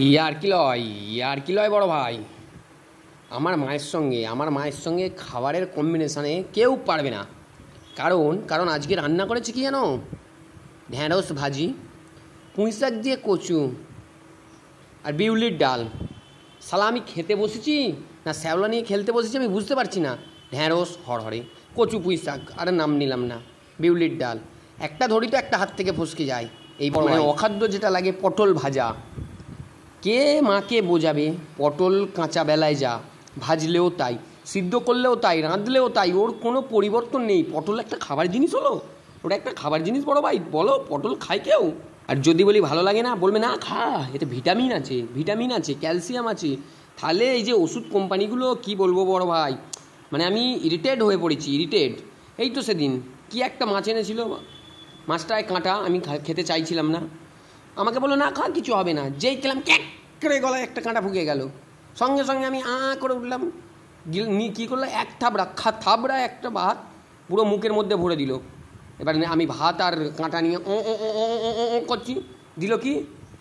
ইয়ার কি লয় বড় ভাই। আমার মায়ের সঙ্গে খাবারের কম্বিনেশানে কেউ পারবে না। কারণ আজকে রান্না করেছে কি জানো? ঢ্যাঁড়স ভাজি, পুঁইশাক দিয়ে কচু আর বিউলির ডাল। শালা আমি খেতে বসেছি না শ্যাওলা নিয়ে খেলতে বসেছি আমি বুঝতে পারছি না। ঢ্যাঁড়স হড়হড়ে, কচু পুঁইশাক, আর নাম নিলাম না, বিউলির ডাল। একটা ধরি তো একটা হাত থেকে ফসকে যায়। এই মানে অখাদ্য যেটা লাগে পটল ভাজা। কে মাকে বোঝাবে? পটল কাঁচা বেলায় যা, ভাজলেও তাই, সিদ্ধ করলেও তাই, রাঁধলেও তাই, ওর কোনো পরিবর্তন নেই। পটল একটা খাবার জিনিস হলো? ওটা একটা খাবার জিনিস বড় ভাই? বলো, পটল খায় কেউ? আর যদি বলি ভালো লাগে না, বলবে না খা, এতে ভিটামিন আছে, ক্যালসিয়াম আছে। তাহলে এই যে ওষুধ কোম্পানিগুলো, কি বলবো বড় ভাই, মানে আমি ইরিটেট হয়ে পড়েছি। এই তো সেদিন কি একটা মাছ এনেছিল, মাছটায় কাঁটা, আমি খেতে চাইছিলাম না। আমাকে বললো না খা, কিছু হবে না। যেই খেলাম ক্যাক করে গলায় একটা কাঁটা ফুকে গেল। সঙ্গে সঙ্গে আমি করে উঠলাম। কী করলো, এক থাবড়া একটা ভাত পুরো মুখের মধ্যে ভরে দিল। এবার আমি ভাত আর কাঁটা নিয়ে করছি, দিল কি,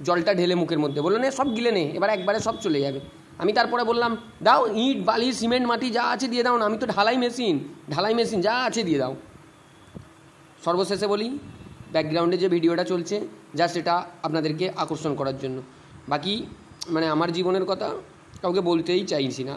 জলটা ঢেলে মুখের মধ্যে, বললো নে সব গিলে নে, এবার একবারে সব চলে যাবে। আমি তারপরে বললাম দাও, ইট বালি সিমেন্ট মাটি যা আছে দিয়ে দাও না, আমি তো ঢালাই মেশিন যা আছে দিয়ে দাও। সর্বশেষে বলি, ব্যাকগ্রাউন্ডে যে ভিডিওটা চলছে জাস্ট এটা আপনাদেরকে আকর্ষণ করার জন্য। বাকি মানে আমার জীবনের কথা কাউকে বলতেই চাইছি না।